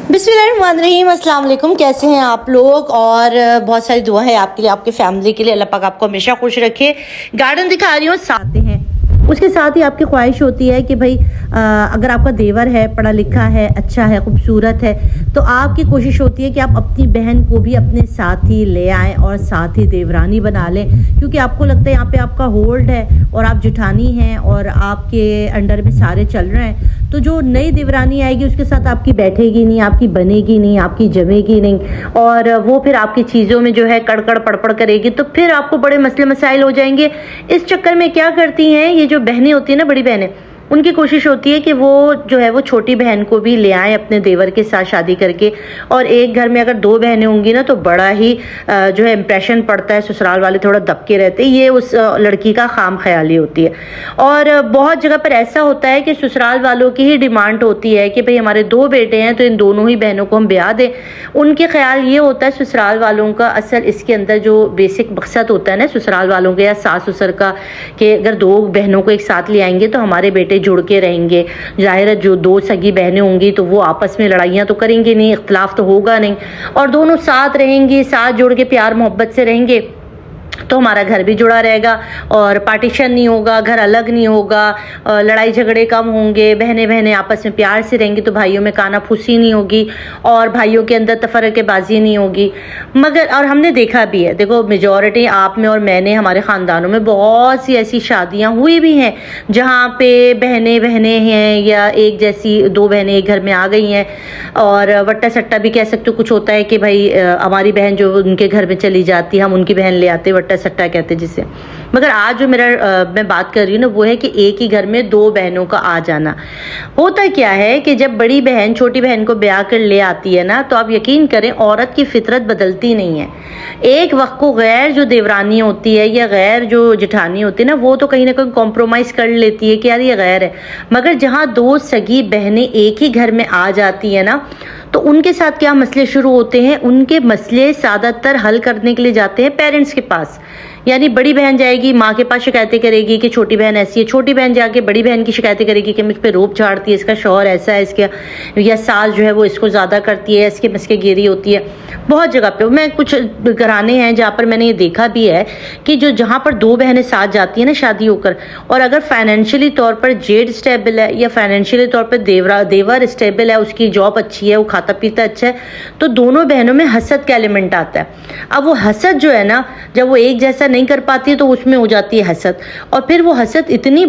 बिस्मिल्लाहिर्रहमानिर्रहीम, अस्सलाम वालेकुम। कैसे हैं आप लोग? और बहुत सारी दुआ है आपके लिए, आपके फैमिली के लिए। अल्लाह पाक आपको हमेशा खुश रखे। गार्डन दिखा रही हूँ, साथ हैं। उसके साथ ही आपकी ख्वाहिश होती है कि भाई अगर आपका देवर है, पढ़ा लिखा है, अच्छा है, खूबसूरत है, तो आपकी कोशिश होती है कि आप अपनी बहन को भी अपने साथ ही ले आएँ और साथ ही देवरानी बना लें, क्योंकि आपको लगता है यहाँ पे आपका होल्ड है और आप जेठानी हैं और आपके अंडर में सारे चल रहे हैं। तो जो नई देवरानी आएगी उसके साथ आपकी बैठेगी नहीं, आपकी बनेगी नहीं, आपकी जमेगी नहीं, और वो फिर आपकी चीज़ों में जो है कड़कड़ पड़पड़ करेगी, तो फिर आपको बड़े मसले मसाइल हो जाएंगे। इस चक्कर में क्या करती हैं ये जो बहनें होती हैं ना, बड़ी बहनें, उनकी कोशिश होती है कि वो जो है वो छोटी बहन को भी ले आए अपने देवर के साथ शादी करके। और एक घर में अगर दो बहनें होंगी ना तो बड़ा ही जो है इम्प्रेशन पड़ता है, ससुराल वाले थोड़ा दबके रहते हैं, ये उस लड़की का खाम ख्याली होती है। और बहुत जगह पर ऐसा होता है कि ससुराल वालों की ही डिमांड होती है कि भाई हमारे दो बेटे हैं तो इन दोनों ही बहनों को हम ब्याह दें। उनके ख्याल ये होता है ससुराल वालों का, असल इसके अंदर जो बेसिक मकसद होता है ना ससुराल वालों के या सास ससुर का, कि अगर दो बहनों को एक साथ ले आएंगे तो हमारे बेटे जुड़ के रहेंगे। जाहिर है जो दो सगी बहनें होंगी तो वो आपस में लड़ाइयाँ तो करेंगे नहीं, इख्तलाफ तो होगा नहीं, और दोनों साथ रहेंगी, साथ जुड़ के प्यार मोहब्बत से रहेंगे, तो हमारा घर भी जुड़ा रहेगा और पार्टीशन नहीं होगा, घर अलग नहीं होगा, लड़ाई झगड़े कम होंगे, बहनें बहनें आपस में प्यार से रहेंगी, तो भाइयों में काना फूसी नहीं होगी और भाइयों के अंदर तफरक़ेबाज़ी नहीं होगी। मगर और हमने देखा भी है, देखो मेजॉरिटी आप में और मैंने, हमारे ख़ानदानों में बहुत सी ऐसी शादियाँ हुई भी हैं जहाँ पे बहनें बहनें हैं या एक जैसी दो बहनें एक घर में आ गई हैं, और वट्टा सट्टा भी कह सकते हो। कुछ होता है कि भाई हमारी बहन जो उनके घर में चली जाती है, हम उनकी बहन ले आते, वट्टा सट्टा कहते जिसे। मगर आज जो मैं बात कर रही हूँ ना, वो है कि एक ही घर में दो बहनों का आ जाना। होता क्या है कि जब बड़ी बहन छोटी बहन को ब्याह कर ले आती है ना, तो आप यकीन करें औरत की फितरत बदलती नहीं है। एक वक्त को गैर जो देवरानी होती है या गैर जो जेठानी होती है ना, वो तो कहीं ना कहीं कॉम्प्रोमाइज़ कर लेती है कि यार ये गैर है। मगर जहाँ दो सगी बहनें एक ही घर में आ जाती है ना, तो उनके साथ क्या मसले शुरू होते हैं। उनके मसले ज़्यादातर हल करने के लिए जाते हैं पेरेंट्स के पास। यानी बड़ी बहन जाएगी माँ के पास, शिकायतें करेगी कि छोटी बहन ऐसी है, छोटी बहन जाके बड़ी बहन की शिकायतें करेगी कि मुझ पर रोब झाड़ती है, इसका शौहर ऐसा है, इसके या सास जो है वो इसको ज़्यादा करती है, इसके मस्के गिरी होती है। बहुत जगह पे मैं कुछ घराने हैं जहाँ पर मैंने ये देखा भी है कि जो जहाँ पर दो बहनें साथ जाती हैं ना शादी होकर, और अगर फाइनेंशियली तौर पर जेड स्टेबल है या फाइनेंशियली तौर पर देवर स्टेबल है, उसकी जॉब अच्छी है, वो खाता पीता अच्छा है, तो दोनों बहनों में हसद का एलिमेंट आता है। अब वो हसद जो है ना, जब वो एक जैसा नहीं कर पाती है तो उसमें हो जाती है हसद, और फिर वो हसद इतनी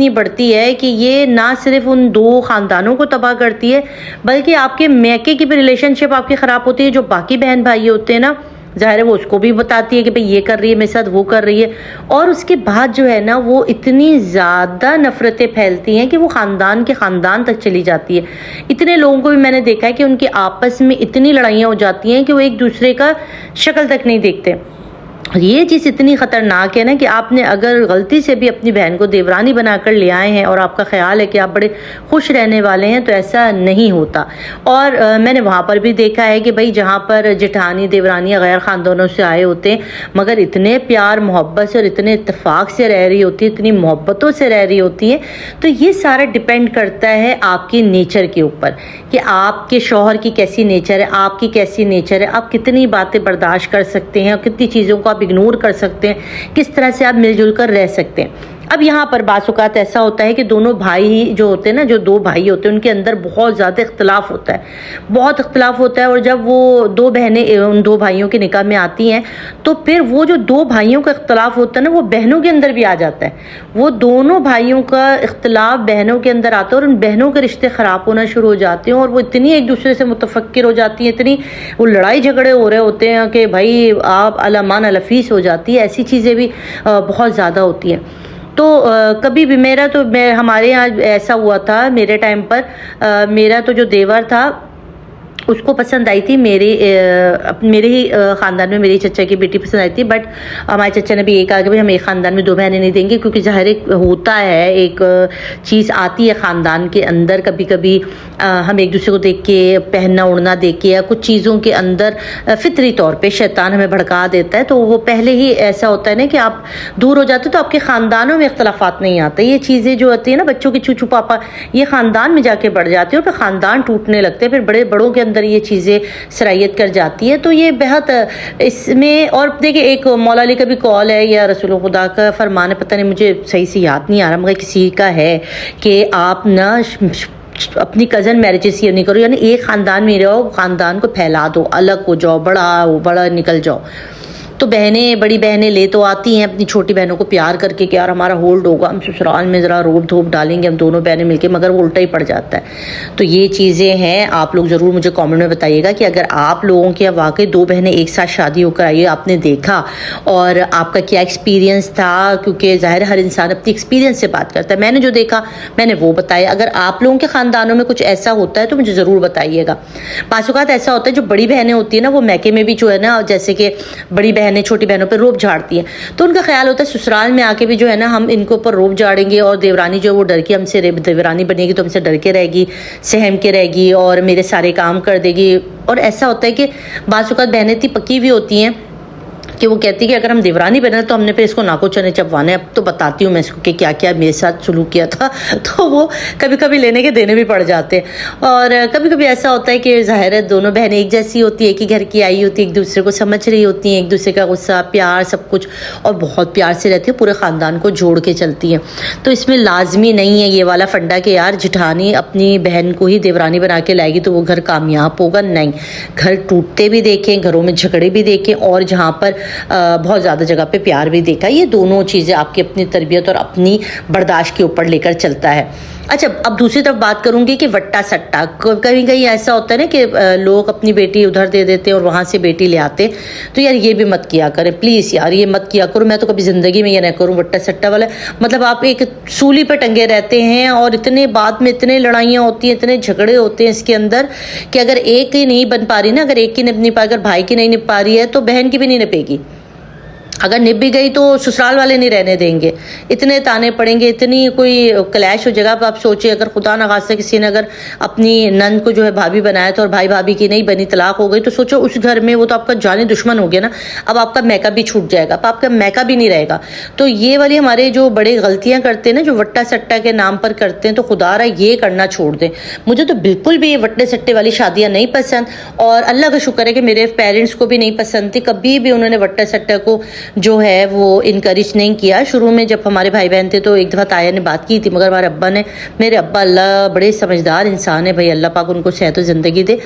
बढ़ती है कि ये ना सिर्फ उन दो खानदानों को तबाह करती है, बल्कि आपके मैके की भी रिलेशनशिप आपकी ख़राब होती है। जो बाकी बहन भाई होते हैं ना, ज़ाहिर है वो उसको भी बताती है कि भाई ये कर रही है मेरे साथ, वो कर रही है, और उसके बाद जो है ना वो इतनी ज़्यादा नफ़रतें फैलती हैं कि वो ख़ानदान के ख़ानदान तक चली जाती है। इतने लोगों को भी मैंने देखा है कि उनकी आपस में इतनी लड़ाइयाँ हो जाती हैं कि वो एक दूसरे का शक्ल तक नहीं देखते। ये चीज़ इतनी ख़तरनाक है ना कि आपने अगर गलती से भी अपनी बहन को देवरानी बनाकर ले आए हैं और आपका ख्याल है कि आप बड़े खुश रहने वाले हैं, तो ऐसा नहीं होता। और मैंने वहाँ पर भी देखा है कि भाई जहाँ पर जेठानी देवरानियाँ गैर ख़ानदानों से आए होते हैं, मगर इतने प्यार मोहब्बत से और इतने इत्तेफाक से रह रही होती है, इतनी मोहब्बतों से रह रही होती है। तो ये सारा डिपेंड करता है आपकी नेचर के ऊपर कि आपके शौहर की कैसी नेचर है, आपकी कैसी नेचर है, आप कितनी बातें बर्दाश्त कर सकते हैं और कितनी चीज़ों को आप इग्नोर कर सकते हैं, किस तरह से आप मिलजुल कर रह सकते हैं। अब यहाँ पर बासुकात ऐसा होता है कि दोनों भाई जो होते हैं ना, जो दो भाई होते हैं, उनके अंदर बहुत ज़्यादा इख्तलाफ होता है, बहुत इख्तलाफ होता है। और जब वो दो बहनें उन दो भाइयों के निकाह में आती हैं, तो फिर वो जो दो भाइयों का इख्तलाफ होता है ना, वो बहनों के अंदर भी आ जाता है। वो दोनों भाइयों का इख्तलाफ बहनों के अंदर आता है और उन बहनों के रिश्ते ख़राब होना शुरू हो जाते हैं, और वो इतनी एक दूसरे से मुतफक्किर हो जाती हैं, इतनी वो लड़ाई झगड़े हो रहे होते हैं कि भाई आप अलमान अलफीस हो जाती है। ऐसी चीज़ें भी बहुत ज़्यादा होती हैं। तो कभी भी हमारे यहाँ ऐसा हुआ था मेरे टाइम पर, मेरा तो जो देवर था उसको पसंद आई थी मेरे ही ख़ानदान में मेरी चचा की बेटी पसंद आई थी। बट हमारे चचा ने भी ये कहा कि भाई हम एक ख़ानदान में दो बहनें नहीं देंगे, क्योंकि ज़ाहिर होता है एक चीज़ आती है ख़ानदान के अंदर, कभी कभी हम एक दूसरे को देख के पहनना उड़ना देख के या कुछ चीज़ों के अंदर फितरी तौर पे शैतान हमें भड़का देता है। तो वो पहले ही ऐसा होता है ना कि आप दूर हो जाते हो तो आपके ख़ानदानों में इख्तलाफात नहीं आते। ये चीज़ें जो होती है ना बच्चों की छू छू पापा, ये ख़ानदान में जाके बढ़ जाती है और फिर ख़ानदान टूटने लगते हैं, फिर बड़ों के अंदर अंदर ये चीज़ें सराहियत कर जाती है। तो ये बेहद इसमें, और देखिए एक मौला अली का भी कॉल है या रसूल खुदा का फरमान है, पता नहीं मुझे सही से याद नहीं आ रहा, मगर किसी का है कि आप ना अपनी कज़न मैरिजेस ये नहीं करो, यानी एक ख़ानदान में रहो, ख़ानदान को फैला दो, अलग हो जाओ, बड़ा निकल जाओ। तो बहनें, बड़ी बहनें ले तो आती हैं अपनी छोटी बहनों को प्यार करके कि यार हमारा होल्ड होगा, हम ससुराल में ज़रा रोब धोप डालेंगे हम दोनों बहनें मिलके, मगर वो उल्टा ही पड़ जाता है। तो ये चीज़ें हैं, आप लोग ज़रूर मुझे कमेंट में बताइएगा कि अगर आप लोगों के वाकई दो बहनें एक साथ शादी होकर आई है, आपने देखा और आपका क्या एक्सपीरियंस था, क्योंकि ज़ाहिर हर इंसान अपनी एक्सपीरियंस से बात करता है। मैंने जो देखा मैंने वो बताया। अगर आप लोगों के ख़ानदानों में कुछ ऐसा होता है तो मुझे ज़रूर बताइएगा। बाज़ औक़ात ऐसा होता है जो बड़ी बहनें होती है ना, वो मैके में भी जो है ना, जैसे कि बड़ी बहनें छोटी बहनों पर रोब झाड़ती हैं, तो उनका ख्याल होता है ससुराल में आके भी जो है ना हम इनको ऊपर रोब झाड़ेंगे और देवरानी जो है वो डर के हमसे, देवरानी बनेगी तो हमसे डर के रहेगी, सहम के रहेगी और मेरे सारे काम कर देगी। और ऐसा होता है कि बाज़ औक़ात बहनें इतनी पक्की भी होती हैं कि वो कहती है कि अगर हम देवरानी बने तो हमने फिर इसको नाको चने चबवाने। अब तो बताती हूँ मैं इसको कि क्या क्या मेरे साथ सलूक किया था। तो वो कभी कभी लेने के देने भी पड़ जाते हैं। और कभी कभी ऐसा होता है कि ज़ाहिर है दोनों बहनें एक जैसी होती है, एक ही घर की आई होती है, एक दूसरे को समझ रही होती हैं, एक दूसरे का गुस्सा प्यार सब कुछ, और बहुत प्यार से रहती है, पूरे ख़ानदान को जोड़ के चलती हैं। तो इसमें लाजमी नहीं है ये वाला फंडा कि यार जिठानी अपनी बहन को ही देवरानी बना के लाएगी तो वो घर कामयाब होगा। नहीं, घर टूटते भी देखें, घरों में झगड़े भी देखें, और जहाँ पर बहुत ज़्यादा जगह पे प्यार भी देखा। ये दोनों चीज़ें आपकी अपनी तरबियत और अपनी बर्दाश्त के ऊपर लेकर चलता है। अच्छा, अब दूसरी तरफ बात करूंगी कि वट्टा सट्टा, कहीं कहीं ऐसा होता है ना कि लोग अपनी बेटी उधर दे देते हैं और वहाँ से बेटी ले आते। तो यार ये भी मत किया करें प्लीज़, यार ये मत किया करो। मैं तो कभी ज़िंदगी में ये ना करूँ वट्टा सट्टा वाला। मतलब आप एक सूली पे टंगे रहते हैं और इतने बाद में इतने लड़ाइयाँ होती हैं, इतने झगड़े होते हैं इसके अंदर कि अगर एक की नहीं बन पा रही ना, अगर एक की निभ नहीं पा, अगर भाई की नहीं निभ पा रही है तो बहन की भी नहीं निभेगी। अगर निभ भी गई तो ससुराल वाले नहीं रहने देंगे, इतने ताने पड़ेंगे, इतनी कोई क्लैश हो जाएगा। अब आप सोचिए अगर खुदा न खास्ता किसी ने अगर अपनी नंद को जो है भाभी बनाया था और भाई भाभी की नहीं बनी, तलाक हो गई, तो सोचो उस घर में वो तो आपका जानी दुश्मन हो गया ना। अब आपका मैका भी छूट जाएगा, अब आपका मैका भी नहीं रहेगा। तो ये वाली हमारे जो बड़े गलतियां करते हैं ना, जो वट्टा सट्टा के नाम पर करते हैं, तो खुदारा ये करना छोड़ दें। मुझे तो बिल्कुल भी ये वट्टे सट्टे वाली शादियाँ नहीं पसंद, और अल्लाह का शुक्र है कि मेरे पेरेंट्स को भी नहीं पसंद थी। कभी भी उन्होंने वट्टा सट्टा को जो है वो इनकरेज नहीं किया। शुरू में जब हमारे भाई बहन थे तो एक दफ़ा ताया ने बात की थी, मगर हमारे अब्बा ने, मेरे अब्बा अल्लाह बड़े समझदार इंसान है भाई, अल्लाह पाक उनको सेहत और ज़िंदगी दे।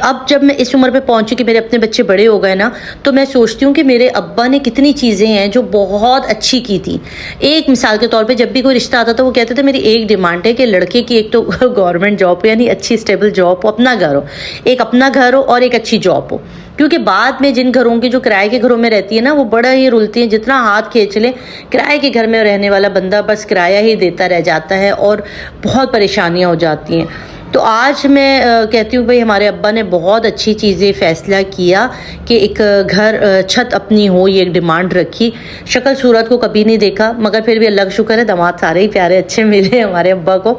अब जब मैं इस उम्र पे पहुंची कि मेरे अपने बच्चे बड़े हो गए ना, तो मैं सोचती हूँ कि मेरे अब्बा ने कितनी चीज़ें हैं जो बहुत अच्छी की थी। एक मिसाल के तौर पे जब भी कोई रिश्ता आता था वो कहते थे मेरी एक डिमांड है कि लड़के की एक तो गवर्नमेंट जॉब हो, यानी अच्छी स्टेबल जॉब हो, अपना घर हो, एक अपना घर हो और एक अच्छी जॉब हो। क्योंकि बाद में जिन घरों की जो किराए के घरों में रहती है ना, वो बड़ा ही रुलती हैं, जितना हाथ खींच लें किराए के घर में रहने वाला बंदा बस किराया ही देता रह जाता है और बहुत परेशानियां हो जाती हैं। तो आज मैं कहती हूँ भाई हमारे अब्बा ने बहुत अच्छी चीज़ें फ़ैसला किया कि एक घर छत अपनी हो, ये एक डिमांड रखी। शक्ल सूरत को कभी नहीं देखा, मगर फिर भी अल्लाह का शुक्र है दामाद सारे ही प्यारे अच्छे मिले हमारे अब्बा को।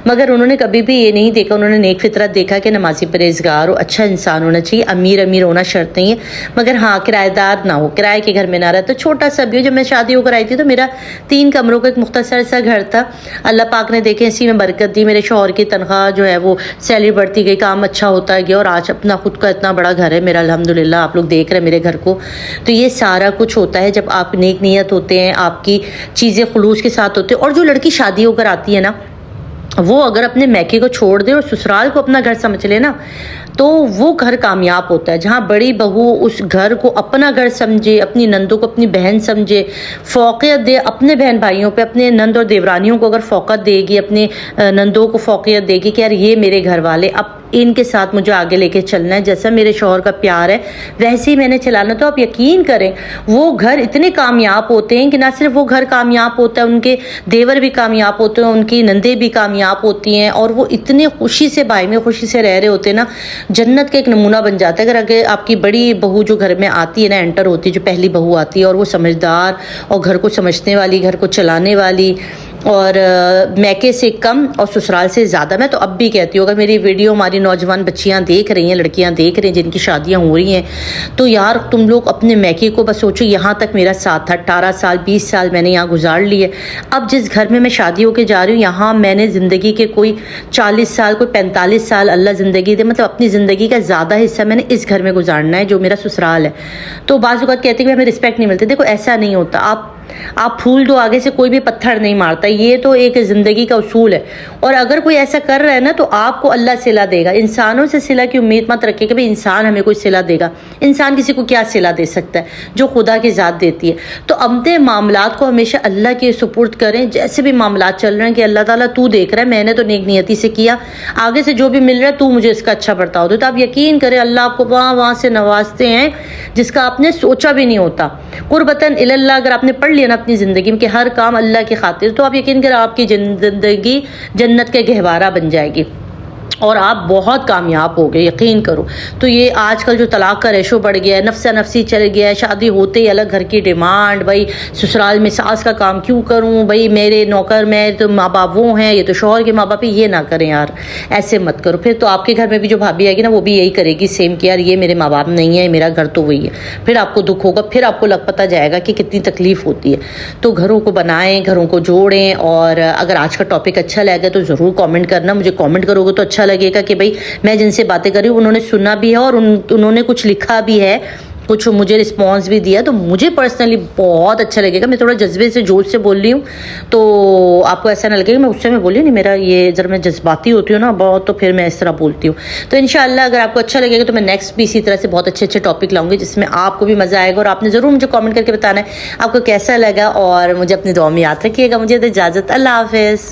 मगर उन्होंने कभी भी ये नहीं देखा, उन्होंने नेक फितरत देखा कि नमाजी परहेजगार हो, अच्छा इंसान होना चाहिए। अमीर होना शर्त नहीं है, मगर हाँ किराएदार ना हो, किराए के घर में ना रहा। तो छोटा सा भी हो, जब मैं शादी होकर आई थी तो मेरा 3 कमरों का एक मुख्तसर सा घर था। अल्लाह पाक ने देखे इसी में बरकत दी, मेरे शौहर की तनख्वाह जो है वो सैलरी बढ़ती गई, काम अच्छा होता गया, और आज अपना खुद का इतना बड़ा घर है मेरा अल्हम्दुलिल्लाह। आप लोग देख रहे हैं मेरे घर को। तो ये सारा कुछ होता है जब आप नेक नियत होते हैं, आपकी चीज़ें खुलूस के साथ होते हैं। और जो लड़की शादी होकर आती है ना, वो अगर अपने मैके को छोड़ दे और ससुराल को अपना घर समझ ले ना, तो वो घर कामयाब होता है। जहाँ बड़ी बहू उस घर को अपना घर समझे, अपनी नंदों को अपनी बहन समझे, फ़ौक़ियत दे अपने बहन भाइयों पे, अपने नंद और देवरानियों को अगर फ़ौक़त देगी, अपने नंदों को फ़ौक़ियत देगी कि यार ये मेरे घर वाले, अब इनके साथ मुझे आगे लेके चलना है, जैसा मेरे शौहर का प्यार है वैसे ही मैंने चलाना। तो आप यकीन करें वो घर इतने कामयाब होते हैं कि ना सिर्फ वो घर कामयाब होता है, उनके देवर भी कामयाब होते हैं, उनकी नंदे भी कामयाब होती हैं, और वो इतने खुशी से भाई में खुशी से रह रहे होते हैं ना, जन्नत का एक नमूना बन जाता है। अगर आपकी बड़ी बहू जो घर में आती है ना, एंटर होती है, जो पहली बहू आती है, और वो समझदार और घर को समझने वाली, घर को चलाने वाली, और मैके से कम और ससुराल से ज़्यादा। मैं तो अब भी कहती हूँ, अगर मेरी वीडियो हमारी नौजवान बच्चियाँ देख रही हैं, लड़कियाँ देख रही हैं जिनकी शादियाँ हो रही हैं, तो यार तुम लोग अपने मैके को बस सोचो, यहाँ तक मेरा साथ था, 18 साल 20 साल मैंने यहाँ गुजार लिए। अब जिस घर में मैं शादी होकर जा रही हूँ, यहाँ मैंने ज़िंदगी के कोई 40 साल कोई 45 साल अल्लाह ज़िंदगी दे, मतलब अपनी ज़िंदगी का ज़्यादा हिस्सा मैंने इस घर में गुजारना है जो मेरा ससुराल है। तो बाज़ औक़ात कहते हैं कि हमें रिस्पेक्ट नहीं मिलती। देखो ऐसा नहीं होता, आप फूल दो आगे से कोई भी पत्थर नहीं मारता, ये तो एक ज़िंदगी का उसूल है। और अगर कोई ऐसा कर रहा है ना, तो आपको अल्लाह सिला देगा। इंसानों से सिला की उम्मीद मत रखिए कि भाई इंसान हमें कोई सिला देगा। इंसान किसी को क्या सिला दे सकता है, जो खुदा की ज़ात देती है। तो अपने मामलात को हमेशा अल्लाह के सुपुर्द करें। जैसे भी मामलात चल रहे हैं कि अल्लाह ताला तू देख रहा है, मैंने तो नेक नियति से किया, आगे से जो भी मिल रहा है तू मुझे इसका अच्छा बर्ताव दे। तो आप यकीन करें अल्लाह आपको वहाँ से नवाजते हैं जिसका आपने सोचा भी नहीं होता। कुर्बतन इल्लल्लाह अगर आपने पढ़ लिया ना अपनी ज़िंदगी में कि हर काम अल्लाह की खातिर, तो आप यकीन करें आपकी ज़िंदगी जन्नत के गहवारा बन जाएगी और आप बहुत कामयाब हो गए, यकीन करो। तो ये आजकल जो तलाक का रेशो बढ़ गया है, नफ्सा नफसी चल गया है, शादी होते ही अलग घर की डिमांड, भाई ससुराल में सास का काम क्यों करूं, भाई मेरे नौकर में तो माँ बाप वो हैं, ये तो शौहर के माँ बाप है। ये ना करें यार, ऐसे मत करो। फिर तो आपके घर में भी जो भाभी आएगी ना, वो भी यही करेगी सेम कि यार ये मेरे माँ बाप नहीं है, मेरा घर तो वही है। फिर आपको दुख होगा, फिर आपको लग पता जाएगा कि कितनी तकलीफ होती है। तो घरों को बनाएं, घरों को जोड़ें। और अगर आज का टॉपिक अच्छा लगे तो ज़रूर कॉमेंट करना, मुझे कॉमेंट करोगे तो अच्छा लगेगा कि भाई मैं जिनसे बातें कर रही हूँ उन्होंने सुना भी है और उन्होंने कुछ लिखा भी है, कुछ मुझे रिस्पॉन्स भी दिया। तो मुझे पर्सनली बहुत अच्छा लगेगा। मैं थोड़ा जज्बे से जोश से बोल रही हूँ, तो आपको ऐसा ना लगेगा मैं उससे मैं बोली नहीं, मेरा ये जब मैं जज्बाती होती हूँ ना बहुत, तो फिर मैं इस तरह बोलती हूँ। तो इंशाल्लाह अगर आपको अच्छा लगेगा तो मैं नेक्स्ट भी इसी तरह से बहुत अच्छे अच्छे टॉपिक लाऊंगी जिसमें आपको भी मज़ा आएगा। और आपने ज़रूर मुझे कॉमेंट करके बताना है आपको कैसा लगा, और मुझे अपनी दुआ में याद रखिएगा। मुझे तो इजाज़त, अल्लाह हाफिज़।